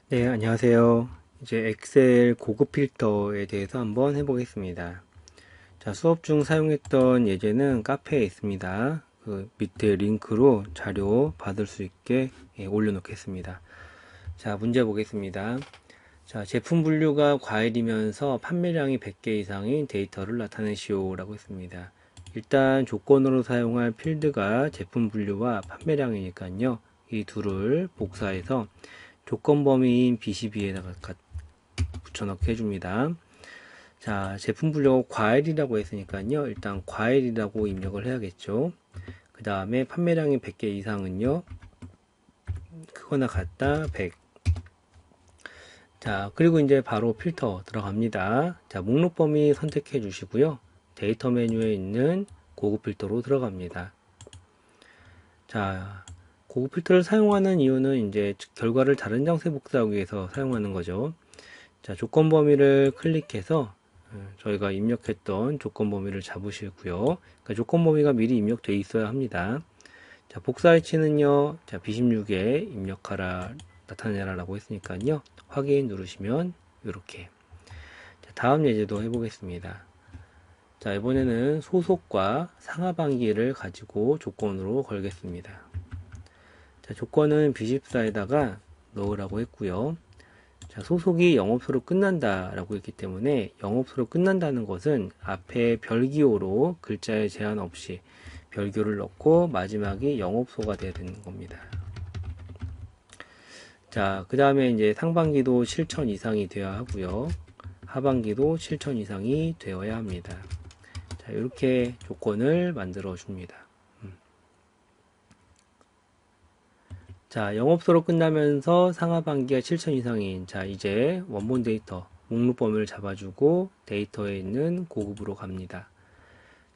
네, 안녕하세요. 이제 엑셀 고급 필터에 대해서 한번 해보겠습니다. 자, 수업 중 사용했던 예제는 카페에 있습니다. 그 밑에 링크로 자료 받을 수 있게 올려놓겠습니다. 자, 문제 보겠습니다. 자, 제품 분류가 과일이면서 판매량이 100개 이상인 데이터를 나타내시오 라고 했습니다. 일단 조건으로 사용할 필드가 제품 분류와 판매량이니까요. 이 둘을 복사해서 조건 범위인 BCB에다가 붙여넣기 해줍니다. 자, 제품 분류가 과일이라고 했으니까요. 일단 과일이라고 입력을 해야겠죠. 그 다음에 판매량이 100개 이상은요. 크거나 같다 100. 자, 그리고 이제 바로 필터 들어갑니다. 자, 목록 범위 선택해 주시고요. 데이터 메뉴에 있는 고급 필터로 들어갑니다. 자, 고급 필터를 사용하는 이유는 이제 결과를 다른 장소에 복사하기 위해서 사용하는 거죠. 자, 조건 범위를 클릭해서 저희가 입력했던 조건 범위를 잡으시고요. 그러니까 조건 범위가 미리 입력되어 있어야 합니다. 자, 복사 위치는요. 자, B16에 입력하라, 나타내라 라고 했으니까요. 확인 누르시면 이렇게. 자, 다음 예제도 해보겠습니다. 자, 이번에는 소속과 상하반기를 가지고 조건으로 걸겠습니다. 자, 조건은 B14에다가 넣으라고 했고요. 자, 소속이 영업소로 끝난다 라고 했기 때문에 영업소로 끝난다는 것은 앞에 별기호로 글자에 제한 없이 별기호를 넣고 마지막이 영업소가 돼야 되는 겁니다. 자, 그 다음에 이제 상반기도 7천 이상이 되어야 하고요. 하반기도 7천 이상이 되어야 합니다. 자, 이렇게 조건을 만들어 줍니다. 자, 영업소로 끝나면서 상하반기가 7천 이상인, 자, 이제 원본 데이터, 목록 범위를 잡아주고 데이터에 있는 고급으로 갑니다.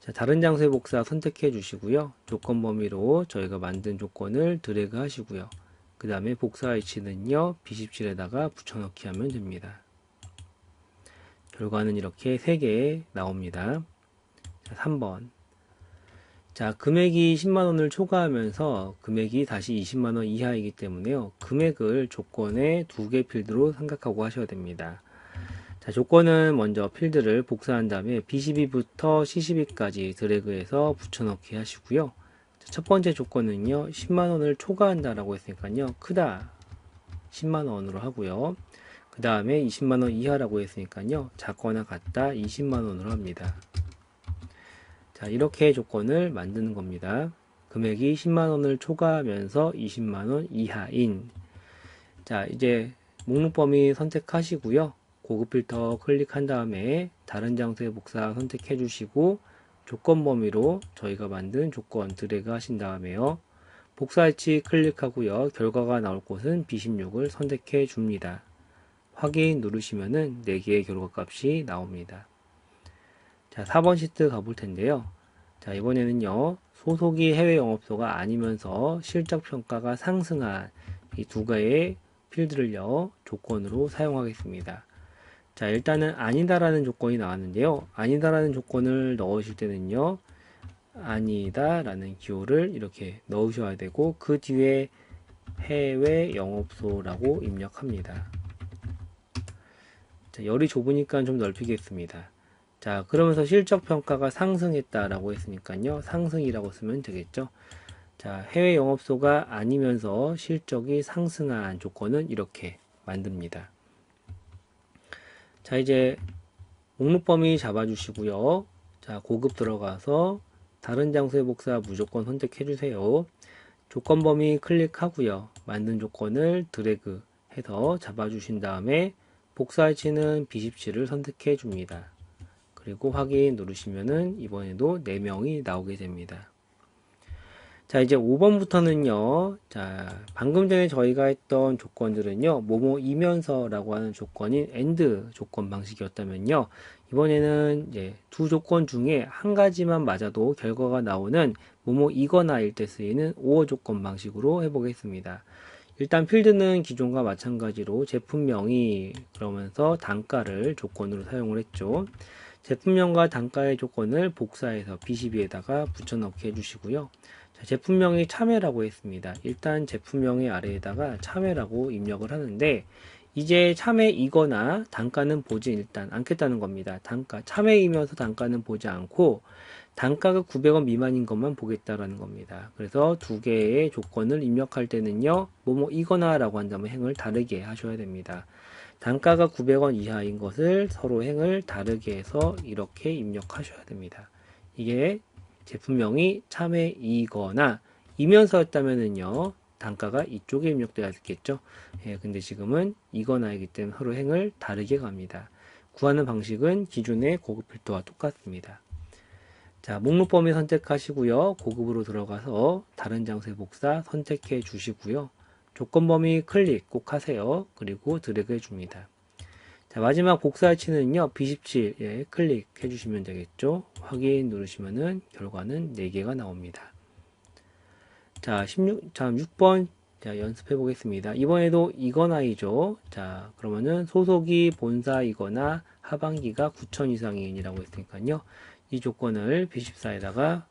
자, 다른 장소의 복사 선택해 주시고요. 조건 범위로 저희가 만든 조건을 드래그 하시고요. 그 다음에 복사 위치는요, B17에다가 붙여넣기 하면 됩니다. 결과는 이렇게 3개 나옵니다. 자, 3번. 자, 금액이 10만원을 초과하면서 금액이 다시 20만원 이하이기 때문에요. 금액을 조건의 2개 필드로 생각하고 하셔야 됩니다. 자, 조건은 먼저 필드를 복사한 다음에 B12부터 C12까지 드래그해서 붙여넣기 하시고요. 자, 첫 번째 조건은요, 10만원을 초과한다라고 했으니까요, 크다 10만원으로 하고요. 그 다음에 20만원 이하라고 했으니까요, 작거나 같다 20만원으로 합니다. 자, 이렇게 조건을 만드는 겁니다. 금액이 10만원을 초과하면서 20만원 이하인. 자, 이제 목록 범위 선택하시고요. 고급 필터 클릭한 다음에 다른 장소에 복사 선택해 주시고 조건 범위로 저희가 만든 조건 드래그 하신 다음에요. 복사 위치 클릭하고요. 결과가 나올 곳은 B16을 선택해 줍니다. 확인 누르시면은 4개의 결과 값이 나옵니다. 자, 4번 시트 가볼 텐데요. 자, 이번에는요, 소속이 해외 영업소가 아니면서 실적 평가가 상승한 이 2개의 필드를요, 조건으로 사용하겠습니다. 자, 일단은 아니다라는 조건이 나왔는데요. 아니다라는 조건을 넣으실 때는요, 아니다라는 기호를 이렇게 넣으셔야 되고, 그 뒤에 해외 영업소라고 입력합니다. 자, 열이 좁으니까 좀 넓히겠습니다. 자, 그러면서 실적 평가가 상승했다라고 했으니까요. 상승이라고 쓰면 되겠죠. 자, 해외 영업소가 아니면서 실적이 상승한 조건은 이렇게 만듭니다. 자, 이제 목록 범위 잡아주시고요. 자, 고급 들어가서 다른 장소의 복사 무조건 선택해 주세요. 조건 범위 클릭하고요. 만든 조건을 드래그 해서 잡아주신 다음에 복사 위치는 B17을 선택해 줍니다. 그리고 확인 누르시면은 이번에도 4명이 나오게 됩니다. 자, 이제 5번부터는요. 자, 방금 전에 저희가 했던 조건들은요. 뭐뭐이면서라고 하는 조건인 AND 조건 방식이었다면요. 이번에는 이제 두 조건 중에 한 가지만 맞아도 결과가 나오는 뭐뭐이거나일 때 쓰이는 OR 조건 방식으로 해보겠습니다. 일단 필드는 기존과 마찬가지로 제품명이 그러면서 단가를 조건으로 사용을 했죠. 제품명과 단가의 조건을 복사해서 B12에다가 붙여넣기 해주시고요. 자, 제품명이 참외라고 했습니다. 일단 제품명의 아래에다가 참외라고 입력을 하는데 이제 참외이거나 단가는 보지 일단 않겠다는 겁니다. 단가, 참외이면서 단가는 보지 않고 단가가 900원 미만인 것만 보겠다라는 겁니다. 그래서 두 개의 조건을 입력할 때는요, 뭐뭐이거나 라고 한다면 행을 다르게 하셔야 됩니다. 단가가 900원 이하인 것을 서로 행을 다르게 해서 이렇게 입력하셔야 됩니다. 이게 제품명이 참외이거나 이면서였다면은요, 단가가 이쪽에 입력돼야 됐겠죠. 예, 근데 지금은 이거나이기 때문에 서로 행을 다르게 갑니다. 구하는 방식은 기존의 고급 필터와 똑같습니다. 자, 목록 범위 선택하시고요. 고급으로 들어가서 다른 장소의 복사 선택해 주시고요. 조건 범위 클릭 꼭 하세요. 그리고 드래그 해줍니다. 자, 마지막 복사 위치는요, B17에 클릭해 주시면 되겠죠. 확인 누르시면은 결과는 4개가 나옵니다. 자, 6번. 자, 연습해 보겠습니다. 이번에도 이거나이죠. 자, 그러면은 소속이 본사이거나 하반기가 9천 이상이라고 했으니까요. 이 조건을 B14에다가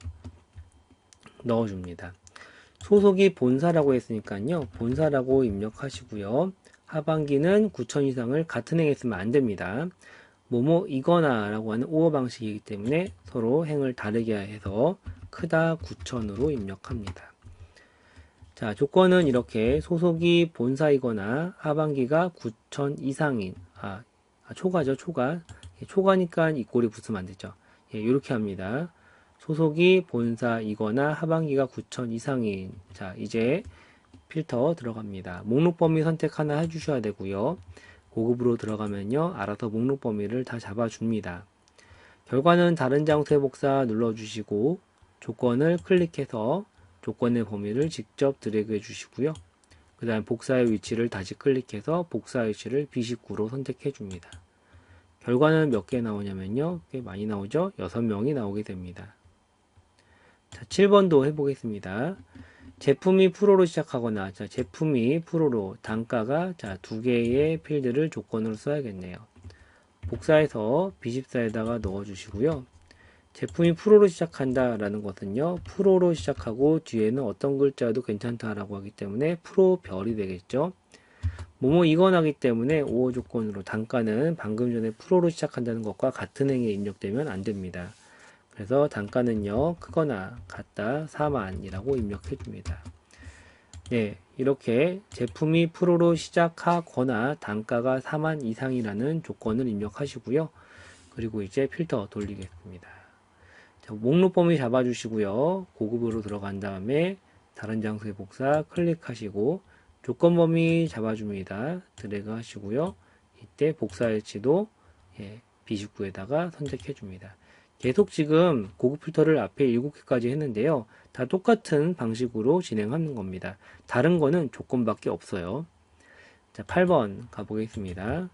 넣어줍니다. 소속이 본사라고 했으니까요. 본사라고 입력하시고요. 하반기는 9천 이상을 같은 행에 쓰면 안 됩니다. 뭐뭐이거나 라고 하는 오어 방식이기 때문에 서로 행을 다르게 해서 크다 9천으로 입력합니다. 자, 조건은 이렇게 소속이 본사이거나 하반기가 9천 이상인, 초과죠, 초과. 초과니까 이 꼴이 붙으면 안 되죠. 예, 이렇게 합니다. 소속이 본사이거나 하반기가 9천 이상인. 자, 이제 필터 들어갑니다. 목록 범위 선택 하나 해주셔야 되고요. 고급으로 들어가면요, 알아서 목록 범위를 다 잡아줍니다. 결과는 다른 장소의 복사 눌러주시고 조건을 클릭해서 조건의 범위를 직접 드래그 해주시고요. 그 다음 복사의 위치를 다시 클릭해서 복사 위치를 B19로 선택해 줍니다. 결과는 몇 개 나오냐면요, 꽤 많이 나오죠. 6명이 나오게 됩니다. 자, 7번도 해보겠습니다. 제품이 프로로 시작하거나, 자, 제품이 프로로 단가가, 자, 2개의 필드를 조건으로 써야겠네요. 복사해서 B14에다가 넣어주시고요. 제품이 프로로 시작한다 라는 것은요, 프로로 시작하고 뒤에는 어떤 글자도 괜찮다라고 하기 때문에 프로 별이 되겠죠. 뭐뭐 이거나기 때문에 5호 조건으로 단가는 방금 전에 프로로 시작한다는 것과 같은 행에 입력되면 안 됩니다. 그래서 단가는요, 크거나 같다 4만이라고 입력해 줍니다. 네, 이렇게 제품이 프로로 시작하거나 단가가 4만 이상이라는 조건을 입력하시고요. 그리고 이제 필터 돌리겠습니다. 자, 목록 범위 잡아주시고요. 고급으로 들어간 다음에 다른 장소의 복사 클릭하시고 조건 범위 잡아줍니다. 드래그 하시고요. 이때 복사 위치도 B19에다가 선택해 줍니다. 계속 지금 고급 필터를 앞에 7개까지 했는데요. 다 똑같은 방식으로 진행하는 겁니다. 다른 거는 조건밖에 없어요. 자, 8번 가보겠습니다.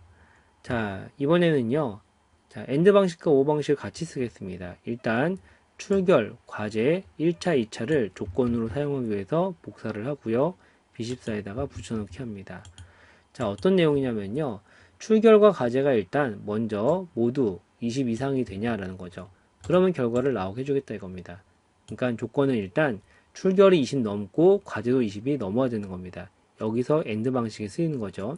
자, 이번에는요. 자, AND 방식과 OR 방식을 같이 쓰겠습니다. 일단 출결, 과제, 1차, 2차를 조건으로 사용하기 위해서 복사를 하고요. B14에다가 붙여넣기 합니다. 자, 어떤 내용이냐면요. 출결과 과제가 일단 먼저 모두 20 이상이 되냐라는 거죠. 그러면 결과를 나오게 해주겠다 이겁니다. 그러니까 조건은 일단 출결이 20 넘고 과제도 20이 넘어야 되는 겁니다. 여기서 AND 방식이 쓰이는 거죠.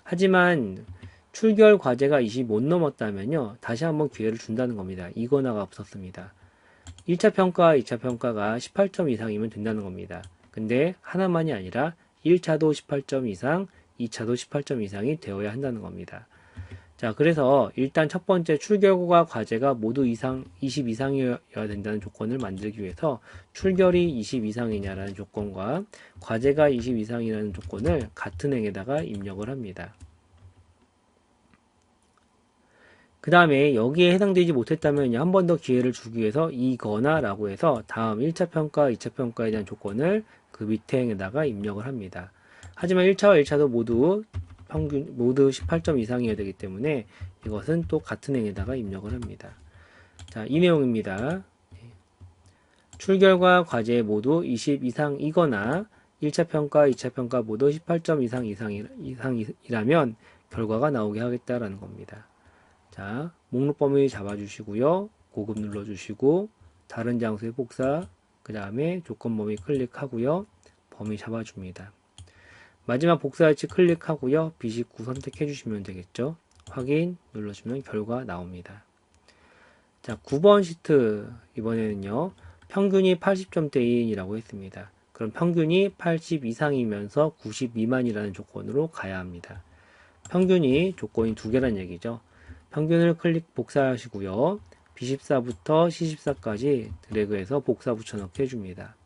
하지만 출결 과제가 20 못 넘었다면요. 다시 한번 기회를 준다는 겁니다. 이거나가 없었습니다. 1차 평가, 2차 평가가 18점 이상이면 된다는 겁니다. 근데 하나만이 아니라 1차도 18점 이상, 2차도 18점 이상이 되어야 한다는 겁니다. 자, 그래서 일단 첫 번째 출결과 과제가 모두 20 이상이어야 된다는 조건을 만들기 위해서 출결이 20 이상이냐라는 조건과 과제가 20 이상이라는 조건을 같은 행에다가 입력을 합니다. 그 다음에 여기에 해당되지 못했다면 한 번 더 기회를 주기 위해서 이거나 라고 해서 다음 1차 평가, 2차 평가에 대한 조건을 그 밑에 행에다가 입력을 합니다. 하지만 1차와 1차도 모두 18점 이상이어야 되기 때문에 이것은 또 같은 행에다가 입력을 합니다. 자, 이 내용입니다. 출결과 과제 모두 20 이상이거나 1차 평가, 2차 평가 모두 18점 이상이라면 결과가 나오게 하겠다라는 겁니다. 자, 목록 범위 잡아주시고요. 고급 눌러주시고 다른 장소의 복사, 그 다음에 조건 범위 클릭하고요. 범위 잡아줍니다. 마지막 복사일치 클릭하고요. B19 선택해 주시면 되겠죠. 확인 눌러주면 결과 나옵니다. 자, 9번 시트 이번에는요. 평균이 80점대인이라고 했습니다. 그럼 평균이 80 이상이면서 90 미만이라는 조건으로 가야 합니다. 평균이 조건이 두 개란 얘기죠. 평균을 복사하시고요. B14부터 C14까지 드래그해서 복사 붙여넣기 해줍니다.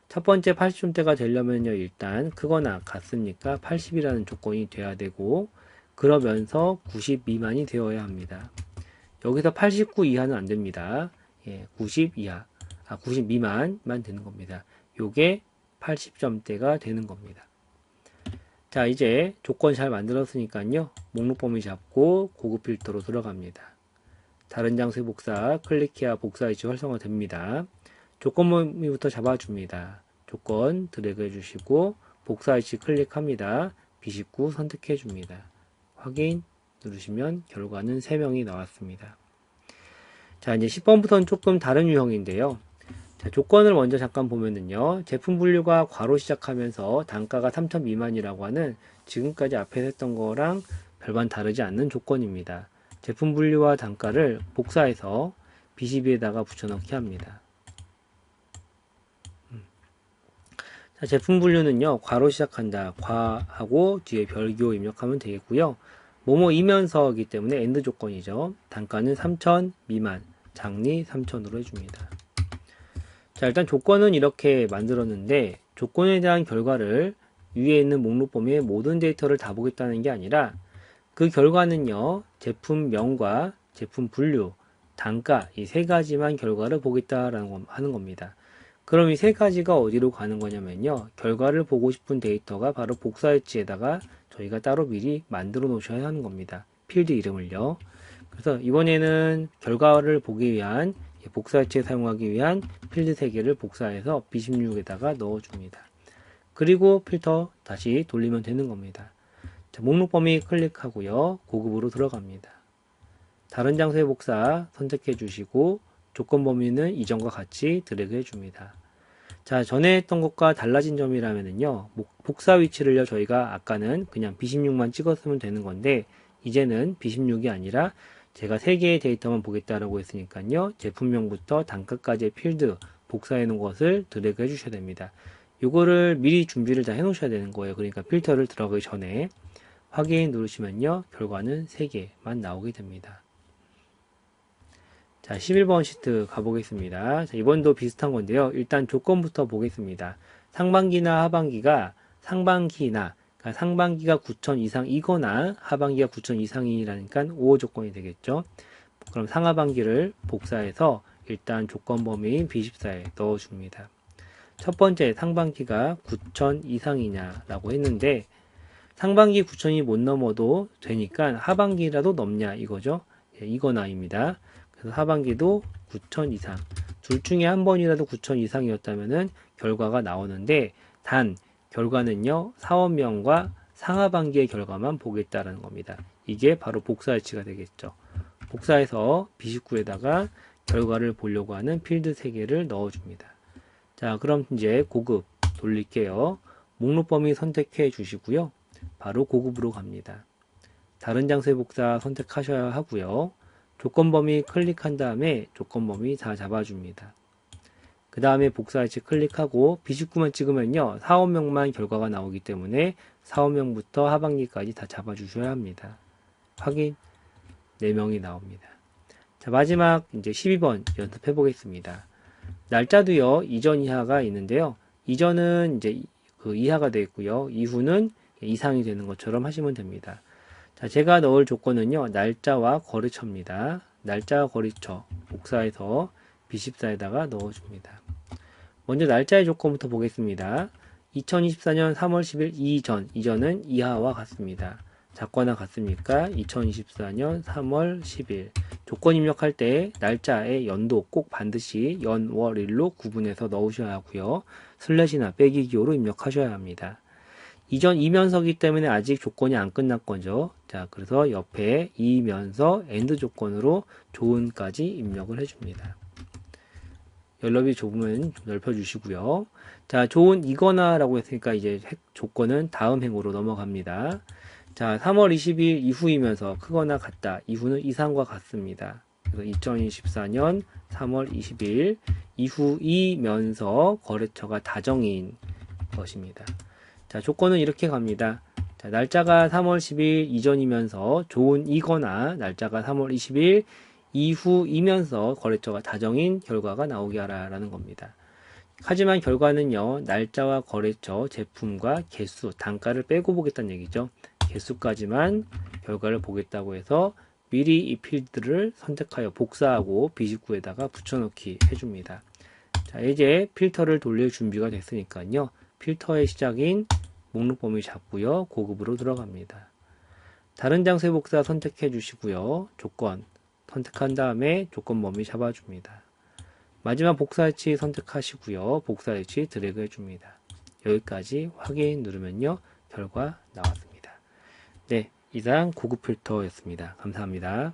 첫 번째 80점대가 되려면요. 일단 크거나 같습니까? 80이라는 조건이 돼야 되고 그러면서 90 미만이 되어야 합니다. 여기서 89 이하는 안 됩니다. 90 이하, 90 미만만 되는 겁니다. 요게 80점대가 되는 겁니다. 자, 이제 조건 잘 만들었으니까요. 목록 범위 잡고 고급 필터로 들어갑니다. 다른 장소의 복사 클릭해야 복사 위치 활성화 됩니다. 조건 범위부터 잡아줍니다. 조건 드래그 해주시고 복사 위치 클릭합니다. B19 선택해 줍니다. 확인 누르시면 결과는 3명이 나왔습니다. 자, 이제 10번부터는 조금 다른 유형인데요. 자, 조건을 먼저 잠깐 보면은요. 제품 분류가 괄호 시작하면서 단가가 3,000 미만이라고 하는 지금까지 앞에 했던 거랑 별반 다르지 않는 조건입니다. 제품 분류와 단가를 복사해서 B12에다가 붙여넣기 합니다. 자, 제품 분류는요. 괄호 시작한다. 괄하고 뒤에 별교 입력하면 되겠고요. 뭐뭐이면서이기 때문에 AND 조건이죠. 단가는 3,000 미만, 장리 3,000으로 해줍니다. 자, 일단 조건은 이렇게 만들었는데 조건에 대한 결과를 위에 있는 목록 범위의 모든 데이터를 다 보겠다는 게 아니라 그 결과는요. 제품명과 제품 분류, 단가 이 세 가지만 결과를 보겠다라는 하는 겁니다. 그럼 이 세 가지가 어디로 가는 거냐면요. 결과를 보고 싶은 데이터가 바로 복사일지에다가 저희가 따로 미리 만들어 놓으셔야 하는 겁니다. 필드 이름을요. 그래서 이번에는 결과를 보기 위한 복사일치에 사용하기 위한 필드 3개를 복사해서 B16에다가 넣어줍니다. 그리고 필터 다시 돌리면 되는 겁니다. 자, 목록 범위 클릭하고요. 고급으로 들어갑니다. 다른 장소의 복사 선택해 주시고 조건 범위는 이전과 같이 드래그 해줍니다. 자, 전에 했던 것과 달라진 점이라면요. 복사 위치를요. 저희가 아까는 그냥 B16만 찍었으면 되는 건데 이제는 B16이 아니라 제가 3개의 데이터만 보겠다라고 했으니까요. 제품명부터 단가까지의 필드 복사해 놓은 것을 드래그 해 주셔야 됩니다. 이거를 미리 준비를 다 해 놓으셔야 되는 거예요. 그러니까 필터를 들어가기 전에 확인 누르시면요. 결과는 3개만 나오게 됩니다. 자, 11번 시트 가보겠습니다. 자, 이번도 비슷한 건데요. 일단 조건부터 보겠습니다. 상반기나 하반기가 상반기가 9,000 이상이거나 하반기가 9,000 이상이라니까 5호 조건이 되겠죠. 그럼 상하반기를 복사해서 일단 조건 범위인 B14에 넣어줍니다. 첫 번째 상반기가 9,000 이상이냐라고 했는데 상반기 9,000이 못 넘어도 되니까 하반기라도 넘냐 이거죠. 이거나입니다. 그래서 하반기도 9,000 이상 둘 중에 한 번이라도 9,000 이상이었다면은 결과가 나오는데 단 결과는요, 사원명과 상하반기의 결과만 보겠다라는 겁니다. 이게 바로 복사일치가 되겠죠. 복사해서 B19에다가 결과를 보려고 하는 필드 3개를 넣어줍니다. 자, 그럼 이제 고급 돌릴게요. 목록 범위 선택해 주시고요. 바로 고급으로 갑니다. 다른 장소의 복사 선택하셔야 하고요. 조건 범위 클릭한 다음에 조건 범위 다 잡아줍니다. 그 다음에 복사일치 클릭하고 B19만 찍으면요. 사원명만 결과가 나오기 때문에 사원명부터 하반기까지 다 잡아주셔야 합니다. 확인 4명이 나옵니다. 자, 마지막 이제 12번 연습해 보겠습니다. 날짜도요. 이전 이하가 있는데요. 이전은 이제 그 이하가 되어 있고요. 이후는 이상이 되는 것처럼 하시면 됩니다. 자, 제가 넣을 조건은요. 날짜와 거래처입니다. 날짜와 거래처 복사해서 B14에다가 넣어줍니다. 먼저 날짜의 조건부터 보겠습니다. 2024년 3월 10일 이전은 이하와 같습니다. 작거나 같습니까? 2024년 3월 10일 조건 입력할 때 날짜의 연도 꼭 반드시 연, 월, 일로 구분해서 넣으셔야 하고요. 슬래시나 빼기 기호로 입력하셔야 합니다. 이전 이면서기 때문에 아직 조건이 안 끝난 거죠. 자, 그래서 옆에 이면서 AND 조건으로 조은까지 입력을 해줍니다. 연럽이 좁으면 좀 넓혀주시고요. 자, 좋은 이거나 라고 했으니까 이제 조건은 다음 행으로 넘어갑니다. 자, 3월 20일 이후이면서 크거나 같다. 이후는 이상과 같습니다. 그래서 2024년 3월 20일 이후이면서 거래처가 다정인 것입니다. 자, 조건은 이렇게 갑니다. 자, 날짜가 3월 10일 이전이면서 좋은 이거나 날짜가 3월 20일 이후이면서 거래처가 다정인 결과가 나오게 하라라는 겁니다. 하지만 결과는요, 날짜와 거래처, 제품과 개수, 단가를 빼고 보겠다는 얘기죠. 개수까지만 결과를 보겠다고 해서 미리 이 필드를 선택하여 복사하고 B19에다가 붙여넣기 해줍니다. 자, 이제 필터를 돌릴 준비가 됐으니까요. 필터의 시작인 목록 범위 잡고요. 고급으로 들어갑니다. 다른 장소의 복사 선택해 주시고요. 조건 선택한 다음에 조건 범위 잡아줍니다. 마지막 복사 위치 선택하시고요. 복사 위치 드래그 해줍니다. 여기까지 확인 누르면요. 결과 나왔습니다. 네, 이상 고급 필터였습니다. 감사합니다.